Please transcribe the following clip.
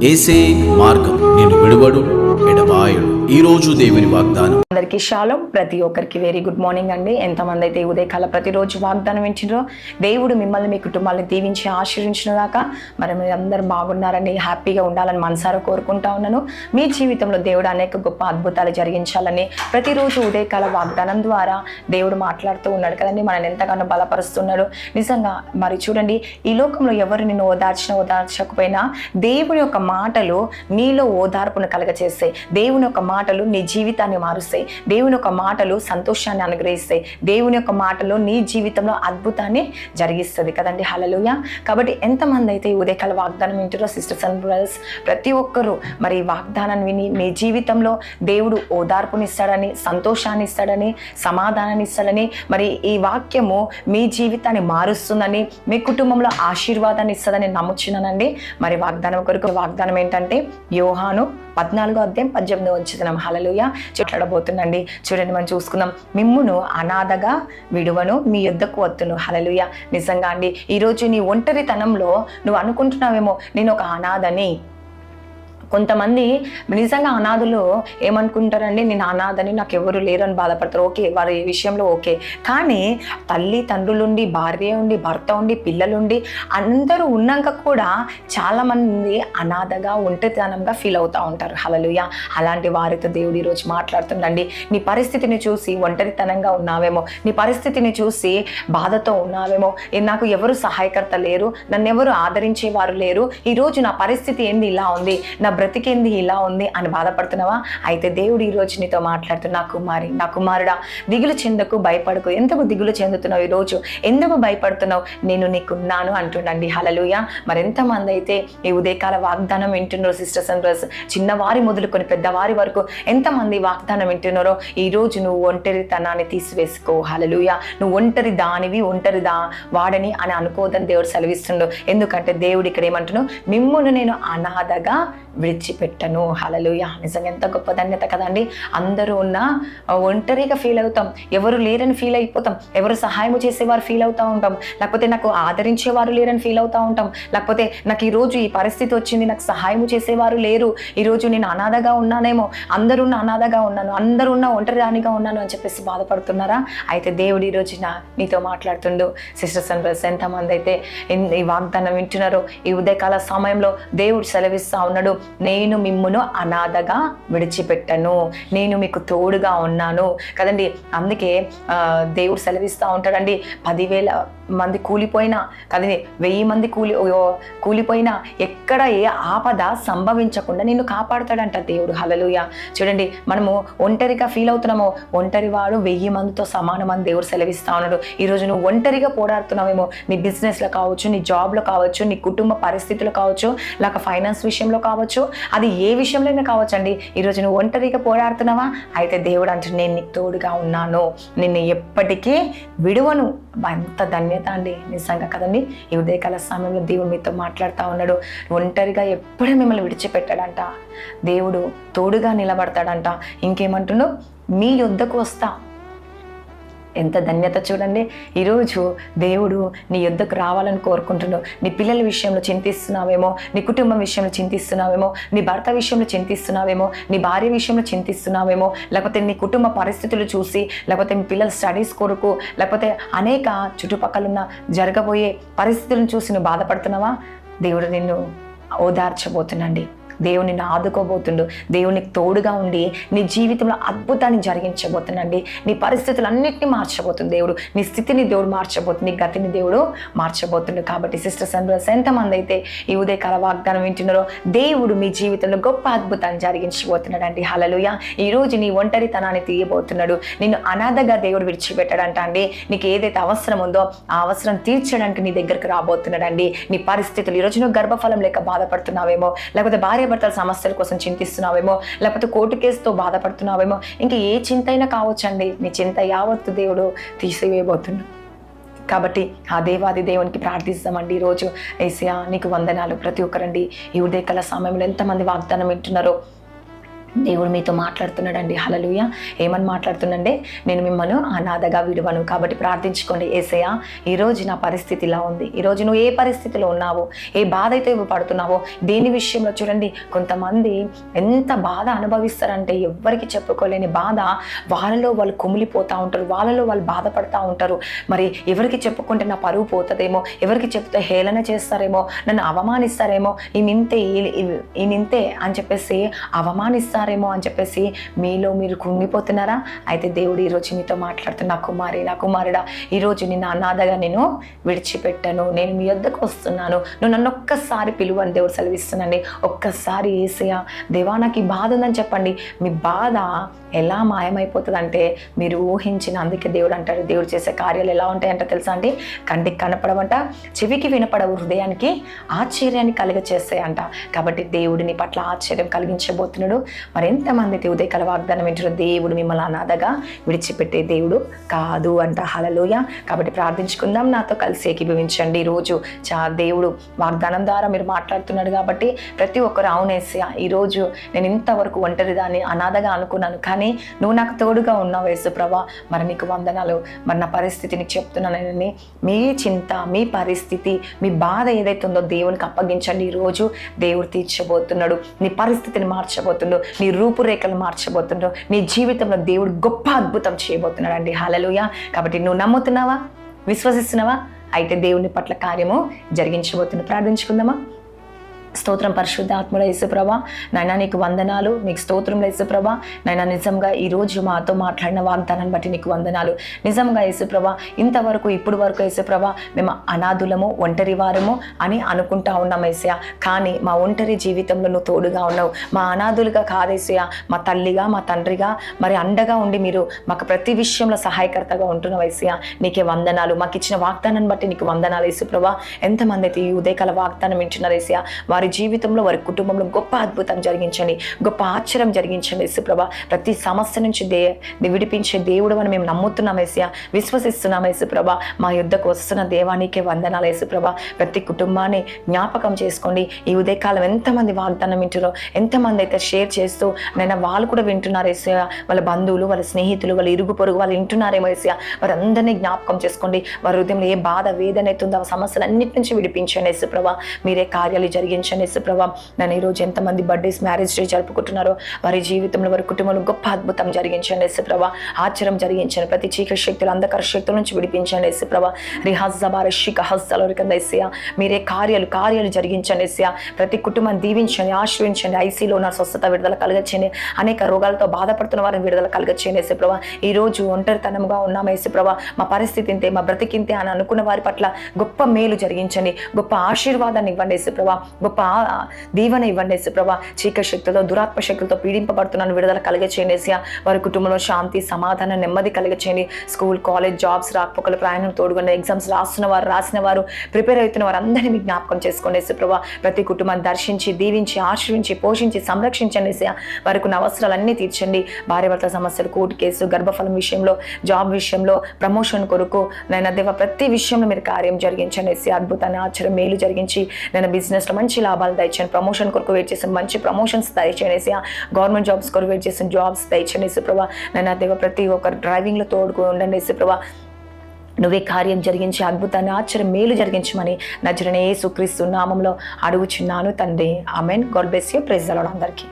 ఏసే మార్గం నిన్ను విడువడు ఎడబాయడు. ఈ రోజు దేవుని వాగ్దానం. అందరికీ షాలోం. ప్రతి ఒక్కరికి వెరీ గుడ్ మార్నింగ్ అండి. ఎంతమంది అయితే ఉదయకాల ప్రతిరోజు వాగ్దానం వింటారో దేవుడు మిమ్మల్ని మీ కుటుంబాలను దీవించి ఆశీర్వించిన దాకా మరి మీరు అందరూ బాగున్నారని, హ్యాపీగా ఉండాలని మనసారా కోరుకుంటా ఉన్నాను. మీ జీవితంలో దేవుడు అనేక గొప్ప అద్భుతాలు జరిగించాలని ప్రతిరోజు ఉదయకాల వాగ్దానం ద్వారా దేవుడు మాట్లాడుతూ ఉన్నాడు కదండి. మనల్ని ఎంతగానో బలపరుస్తున్నాడు. నిజంగా మరి చూడండి, ఈ లోకంలో ఎవరు నిన్ను ఓదార్చకపోయినా దేవుని యొక్క మాటలు నీలో ఓదార్పును కలగచేస్తాయి. దేవుని యొక్క మాటలు నీ జీవితాన్ని మారుస్తాయి. దేవుని యొక్క మాటలు సంతోషాన్ని అనుగ్రహిస్తాయి. దేవుని యొక్క మాటలు నీ జీవితంలో అద్భుతాన్ని జరిగిస్తుంది కదండి. హల్లెలూయా. కాబట్టి ఎంతమంది అయితే ఈ ఉదయకాల వాగ్దానం వింటారో సిస్టర్స్ అండ్ బ్రదర్స్, ప్రతి ఒక్కరూ మరి ఈ వాగ్దానాన్ని విని మీ జీవితంలో దేవుడు ఓదార్పుని ఇస్తాడని, సంతోషాన్ని ఇస్తాడని, సమాధానాన్ని ఇస్తాడని, మరి ఈ వాక్యము మీ జీవితాన్ని మారుస్తుందని, మీ కుటుంబంలో ఆశీర్వాదాన్ని ఇస్తుందని నమ్ముచున్నానండి. మరి వాగ్దానం కొరకు వాగ్దానం ఏంటంటే యోహాను 14:18 హల్లెలూయా చెట్లాడబోతుందండి. చూడండి, మనం చూసుకుందాం. మిమ్మును అనాథగా విడువను, మీ యొద్దకు వత్తును. హల్లెలూయా. నిజంగా అండి, ఈరోజు నీ ఒంటరితనంలో నువ్వు అనుకుంటున్నావేమో నేను ఒక అనాథని. కొంతమంది నిజంగా అనాథులు ఏమనుకుంటారండి, నేను అనాథని, నాకు ఎవరు లేరు అని బాధపడతారు. ఓకే, వారి విషయంలో ఓకే. కానీ తల్లి తండ్రులుండి, భార్య ఉండి, భర్త ఉండి, పిల్లలుండి అందరూ ఉన్నాక కూడా చాలామంది అనాథగా ఒంటరితనంగా ఫీల్ అవుతూ ఉంటారు. హల్లెలూయా. అలాంటి వారితో దేవుడు ఈరోజు మాట్లాడుతుండండి. నీ పరిస్థితిని చూసి ఒంటరితనంగా ఉన్నావేమో, నీ పరిస్థితిని చూసి బాధతో ఉన్నావేమో, నాకు ఎవరు సహాయకర్త లేరు, నన్ను ఎవరు ఆదరించేవారు లేరు, ఈరోజు నా పరిస్థితి ఏంది ఇలా ఉంది, నా బ్రతికేంది ఇలా ఉంది అని బాధపడుతున్నావా? అయితే దేవుడు ఈరోజు నీతో మాట్లాడుతున్నా, కుమారి, నా కుమారుడా, దిగులు చెందకు, భయపడకు. ఎందుకు దిగులు చెందుతున్నావు ఈరోజు? ఎందుకు భయపడుతున్నావు? నేను నీకున్నాను అంటుండండి. హల్లెలూయా. మరెంతమంది అయితే ఈ ఉదయకాల వాగ్దానం వింటున్నారో సిస్టర్స్ అండ్ బ్రదర్స్, చిన్నవారి మొదలుకొని పెద్దవారి వరకు ఎంతమంది వాగ్దానం వింటున్నారో ఈరోజు నువ్వు ఒంటరితనాన్ని తీసివేసుకో. హల్లెలూయా. నువ్వు ఒంటరి దానివి, ఒంటరి వాడని అని అనుకోదని దేవుడు సెలవిస్తుండు. ఎందుకంటే దేవుడు ఇక్కడ ఏమంటున్నావు, మిమ్మును నేను అనాథగా విడిచిపెట్టను. హల్లెలూయా. నిజంగా ఎంత గొప్ప ధన్యత కదండి. అందరూ ఉన్న ఒంటరిగా ఫీల్ అవుతాం, ఎవరు లేరని ఫీల్ అయిపోతాం, ఎవరు సహాయం చేసేవారు ఫీల్ అవుతూ ఉంటాం, లేకపోతే నాకు ఆదరించేవారు లేరని ఫీల్ అవుతూ ఉంటాం, లేకపోతే నాకు ఈరోజు ఈ పరిస్థితి వచ్చింది, నాకు సహాయం చేసేవారు లేరు, ఈరోజు నేను అనాథగా ఉన్నానేమో, అందరున్న అనాథగా ఉన్నాను, అందరున్న ఒంటరిదానిగా ఉన్నాను అని చెప్పేసి బాధపడుతున్నారా? అయితే దేవుడు ఈరోజు నీతో మాట్లాడుతుండు. సిస్టర్స్ అండ్ బ్రదర్స్, ఎంతమంది అయితే ఈ వాగ్దానం వింటున్నారో ఈ ఉదయకాల సమయంలో దేవుడు సెలవిస్తా ఉన్నాడు, నేను మిమ్మును అనాథగా విడిచిపెట్టను, నేను మీకు తోడుగా ఉన్నాను కదండి. అందుకే దేవుడు సెలవిస్తూ ఉంటాడండి, 10,000 మంది కూలిపోయినా కదండి, 1000 మంది కూలిపోయినా ఎక్కడ ఏ ఆపద సంభవించకుండా నిన్ను కాపాడుతాడంట దేవుడు. హల్లెలూయా. చూడండి, మనము ఒంటరిగా ఫీల్ అవుతున్నామో, ఒంటరి వాడు 1000 మందితో సమానమని దేవుడు సెలవిస్తా ఉన్నాడు. ఈరోజు నువ్వు ఒంటరిగా పోరాడుతున్నావేమో, నీ బిజినెస్లో కావచ్చు, నీ జాబ్లో కావచ్చు, నీ కుటుంబ పరిస్థితులు కావచ్చు, లేక ఫైనాన్స్ విషయంలో కావచ్చు, అది ఏ విషయంలోనే కావచ్చు అండి. ఈరోజు నువ్వు ఒంటరిగా పోరాడుతున్నావా? అయితే దేవుడు అంటే నేను నీకు తోడుగా ఉన్నాను, నిన్ను ఎప్పటికీ విడువను. ఎంత ధన్యత అండి నిజంగా కదండి. ఈ ఉదయకాల సమయంలో దేవుడు మీతో మాట్లాడుతూ ఉన్నాడు. ఒంటరిగా ఎప్పుడూ మిమ్మల్ని విడిచిపెట్టాడంట, దేవుడు తోడుగా నిలబడతాడంట. ఇంకేమంటున్నావు, మీ యొద్దకు వస్తా. ఎంత ధన్యత చూడండి. ఈరోజు దేవుడు నీ యొద్దకు రావాలని కోరుకుంటున్నావు. నీ పిల్లల విషయంలో చింతిస్తున్నావేమో, నీ కుటుంబం విషయంలో చింతిస్తున్నావేమో, నీ భర్త విషయంలో చింతిస్తున్నావేమో, నీ భార్య విషయంలో చింతిస్తున్నావేమో, లేకపోతే నీ కుటుంబ పరిస్థితులు చూసి, లేకపోతే మీ పిల్లల స్టడీస్ కొరకు, లేకపోతే అనేక చుట్టుపక్కల ఉన్న జరగబోయే పరిస్థితులను చూసి నువ్వు బాధపడుతున్నావా? దేవుడు నిన్ను ఓదార్చబోతున్నాండి. దేవుడు నిన్ను ఆదుకోబోతుండు. దేవునికి తోడుగా ఉండి నీ జీవితంలో అద్భుతాన్ని జరిగించబోతుందండి. నీ పరిస్థితులన్నింటినీ మార్చబోతుంది దేవుడు. నీ స్థితిని దేవుడు మార్చబోతుంది, నీ గతిని దేవుడు మార్చబోతుండు. కాబట్టి సిస్టర్స్ అండ్ బ్రదర్స్, ఎంతమంది అయితే ఈ ఉదయకాల వాగ్దానం వింటున్నారో దేవుడు మీ జీవితంలో గొప్ప అద్భుతాన్ని జరిగించబోతున్నాడండి. హల్లెలూయా. ఈరోజు నీ ఒంటరితనాన్ని తీయబోతున్నాడు. నిన్ను అనాథగా దేవుడు విడిచిపెట్టాడంట అండి. నీకు ఏదైతే అవసరం ఉందో ఆ అవసరం తీర్చడానికి నీ దగ్గరకు రాబోతున్నాడండి. నీ పరిస్థితులు, ఈరోజు నువ్వు గర్భఫలం లేక బాధపడుతున్నావేమో, లేకపోతే భార్యాభర్తల సమస్యల కోసం చింతిస్తున్నావేమో, లేకపోతే కోర్టు కేసుతో బాధపడుతున్నావేమో, ఇంకా ఏ చింత అయినా కావచ్చండి. నీ చింత యావత్తు దేవుడు తీసివేయబోతున్నాడు. కాబట్టి ఆ దేవాది దేవునికి ప్రార్థిస్తామండి. ఈరోజు యేసయ్యా నీకు వందనాలు. ప్రతి ఒక్కరండి ఈ ఉదయకాల సమయంలో ఎంతమంది వాగ్దానం వింటున్నారో దేవుడు మీతో మాట్లాడుతున్నాడండి. హల్లెలూయా. ఏమని మాట్లాడుతుందంటే, నేను మిమ్మల్ని అనాథగా విడువను. కాబట్టి ప్రార్థించుకోండి, యేసయ్యా ఈరోజు నా పరిస్థితి ఇలా ఉంది, ఈరోజు నువ్వు ఏ పరిస్థితిలో ఉన్నావో, ఏ బాధ అయితే పడుతున్నావో, దేని విషయంలో చూడండి, కొంతమంది ఎంత బాధ అనుభవిస్తారంటే ఎవ్వరికి చెప్పుకోలేని బాధ వాళ్ళలో వాళ్ళు కుమిలిపోతూ ఉంటారు, వాళ్ళలో వాళ్ళు బాధపడుతూ ఉంటారు. మరి ఎవరికి చెప్పుకుంటే నా పరువు పోతుందేమో, ఎవరికి చెప్తే హేళన చేస్తారేమో, నన్ను అవమానిస్తారేమో, ఈయనింతే అని చెప్పేసి అవమానిస్తారేమో అని చెప్పేసి మీలో మీరు కుంగిపోతున్నారా? అయితే దేవుడు ఈరోజు మీతో మాట్లాడుతున్న, నా కుమారి, నా కుమారుడా, ఈరోజు నిన్ను అనాథగా నేను విడిచిపెట్టను, నేను మీ వద్దకు వస్తున్నాను, నువ్వు నన్ను ఒక్కసారి పిలువని దేవుడు సెలవిస్తున్నాండి. ఒక్కసారి యేసయ్యా దేవా నాకు ఈ బాధ ఉందని చెప్పండి. మీ బాధ ఎలా మాయమైపోతుంది అంటే మీరు ఊహించిన, అందుకే దేవుడు అంటాడు, దేవుడు చేసే కార్యాలు ఎలా ఉంటాయంట తెలుసా అండి? కంటికి కనపడవంట, చెవికి వినపడవు, హృదయానికి ఆశ్చర్యాన్ని కలిగచేస్తాయంట. కాబట్టి దేవుడిని పట్ల ఆశ్చర్యం కలిగించబోతున్నాడు. మరి ఎంతమంది అయితే ఉదయకాల వాగ్దానం వింటారో, దేవుడు మిమ్మల్ని అనాథగా విడిచిపెట్టే దేవుడు కాదు అంట. హల్లెలూయా. కాబట్టి ప్రార్థించుకుందాం, నాతో కలిసి ఏకీభవించండి. ఈరోజు దేవుడు వాగ్దానం ద్వారా మీరు మాట్లాడుతున్నాడు కాబట్టి ప్రతి ఒక్కరు అవునేసయ్యా, ఈరోజు నేను ఇంతవరకు ఒంటరిదాన్ని అనాథగా అనుకున్నాను, కానీ నువ్వు నాకు తోడుగా ఉన్నావు యేసుప్రభా, మరి నీకు వందనాలు. మరి నా పరిస్థితి నీకు చెప్తున్నానని మీ చింత, మీ పరిస్థితి, మీ బాధ ఏదైతే ఉందో దేవునికి అప్పగించండి. ఈరోజు దేవుడు తీర్చబోతున్నాడు, నీ పరిస్థితిని మార్చబోతున్నాడు, నీ రూపురేఖలు మార్చబోతున్నాడు, నీ జీవితంలో దేవుడు గొప్ప అద్భుతం చేయబోతున్నాడు అండి. హల్లెలూయా. కాబట్టి నువ్వు నమ్ముతున్నావా, విశ్వసిస్తున్నావా? అయితే దేవుని పట్ల కార్యము జరిగించబోతున్నాడు. ప్రార్థించుకుందామా? స్తోత్రం పరిశుద్ధాత్ముడ యేసుప్రభా, నాయనా నీకు వందనాలు, నీకు స్తోత్రం యేసుప్రభా. నాయనా నిజంగా ఈరోజు మాతో మాట్లాడిన వాగ్దానాన్ని బట్టి నీకు వందనాలు. నిజంగా యేసుప్రభా, ఇంతవరకు ఇప్పుడు వరకు యేసుప్రభా మేము అనాథులము, ఒంటరి వారము అని అనుకుంటా ఉన్నాం యేసయ్య. కానీ మా ఒంటరి జీవితంలో నువ్వు తోడుగా ఉన్నావు. మా అనాథులుగా కాదేసయ్య, మా తల్లిగా, మా తండ్రిగా, మరి అండగా ఉండి మీరు మాకు ప్రతి విషయంలో సహాయకర్తగా ఉంటున్నావు యేసయ్య. నీకే వందనాలు. మాకు ఇచ్చిన వాగ్దానాన్ని బట్టి నీకు వందనాలు యేసుప్రభా. ఎంతమంది అయితే ఈ ఉదయకాల వాగ్దానం వింటున్నారు యేసయ్య, వారి జీవితంలో, వారి కుటుంబంలో గొప్ప అద్భుతం జరిగించండి, గొప్ప ఆశ్చర్యం జరిగించండి యేసుప్రభా. ప్రతి సమస్య నుంచి విడిపించే దేవుడు అని మేము నమ్ముతున్నాం యేసయ్య, విశ్వసిస్తున్నాం యేసుప్రభా. మా యుద్ధకు వస్తున్న దేవానికే వందనాలు యేసుప్రభా. ప్రతి కుటుంబాన్ని జ్ఞాపకం చేసుకోండి. ఈ ఉదయకాలం ఎంతమంది వాగ్దానం వింటారో, ఎంతమంది అయితే షేర్ చేస్తూ నైనా వాళ్ళు కూడా వింటున్నారు యేసయ్య, వాళ్ళ బంధువులు, వాళ్ళ స్నేహితులు, వాళ్ళ ఇరుగు పొరుగు వాళ్ళు వింటున్నారేమో యేసయ్య. వారందరినీ జ్ఞాపకం చేసుకోండి. వారి హృదయంలో ఏ బాధ, వేదన అవుతుందో ఆ సమస్యలు అన్నిటి నుంచి విడిపించండి యేసుప్రభా. మీరే కార్యాలు జరిగించండి యేసుప్రభా. నన్ను ఈరోజు ఎంతమంది బర్త్డేస్, మ్యారేజ్ డే జరుపుకుంటున్నారో వారి జీవితంలో, వారి కుటుంబంలో గొప్ప అద్భుతం జరిగించండి యేసుప్రభా. ఆశ్చర్యం జరిగించండి. ప్రతి చీకటి శక్తులు, అంధకార శక్తుల నుంచి విడిపించండి యేసుప్రభా. మీరే కార్యాలు జరిగించండి యేసయ్య. ప్రతి కుటుంబాన్ని దీవించండి, ఆశ్రయించండి. ఐసీలో ఉన్న స్వస్థత, విడుదల కలగచ్చేయండి. అనేక రోగాలతో బాధపడుతున్న వారిని విడుదల కలగచ్చేయండి యేసుప్రభా. ఈరోజు ఒంటరితనంగా ఉన్నాం యేసుప్రభా, మా పరిస్థితి ఇంతే, మా బ్రతికింతే అని అనుకున్న వారి పట్ల గొప్ప మేలు జరిగించండి, గొప్ప ఆశీర్వాదాన్ని ఇవ్వండి యేసుప్రభా, గొప్ప దీవెన ఇవ్వండి యేసుప్రభా. చీకటి శక్తులతో, దురాత్మ శక్తులతో పీడింపబడుతున్నాను విడుదల కలిగచేయండి యేసయ్య. వారి కుటుంబంలో శాంతి, సమాధానం, నెమ్మది కలిగచేయండి. స్కూల్, కాలేజ్, జాబ్స్, రాకపోకల ప్రయాణం తోడుగా ఎగ్జామ్స్ రాసిన వారు ప్రిపేర్ అవుతున్న వారు అందరినీ మీకు జ్ఞాపకం చేసుకోండి యేసుప్రభా. ప్రతి కుటుంబాన్ని దర్శించి, దీవించి, ఆశ్రయించి, పోషించి, సంరక్షించండి యేసయ్య. వారికి ఉన్న అవసరాలన్నీ తీర్చండి. భార్యాభర్తల సమస్యలు, కోర్టు కేసు, గర్భఫలం విషయంలో, జాబ్ విషయంలో, ప్రమోషన్ కొరకు నైనా దేవ ప్రతి విషయంలో మీరు కార్యం జరిగించండి యేసయ్య. అద్భుతాన్ని, ఆశ్చర్యం, మేలు జరిగించి నేను బిజినెస్లో మంచి లాభాలు దయచేయండి. ప్రమోషన్ కొరకు వెయిట్ చేసిన మంచి ప్రమోషన్స్ దయచేయండి యేసయ్య. గవర్నమెంట్ జాబ్స్ కొరకు వెయిట్ చేసిన జాబ్స్ దయచేయండి యేసుప్రభా. నైనా దేవ ప్రతి ఒక్కరు డ్రైవింగ్లో తోడుకు ఉండండి యేసుప్రభా. నువ్వే కార్యం జరిగించి, అద్భుతాన్ని, ఆశ్చర్యం, మేలు జరిగించమని నజరేయుడైన యేసుక్రీస్తు నామములో అడుగుచున్నాను తండ్రి. ఆమేన్. God bless you. Praise the Lord అందరికీ.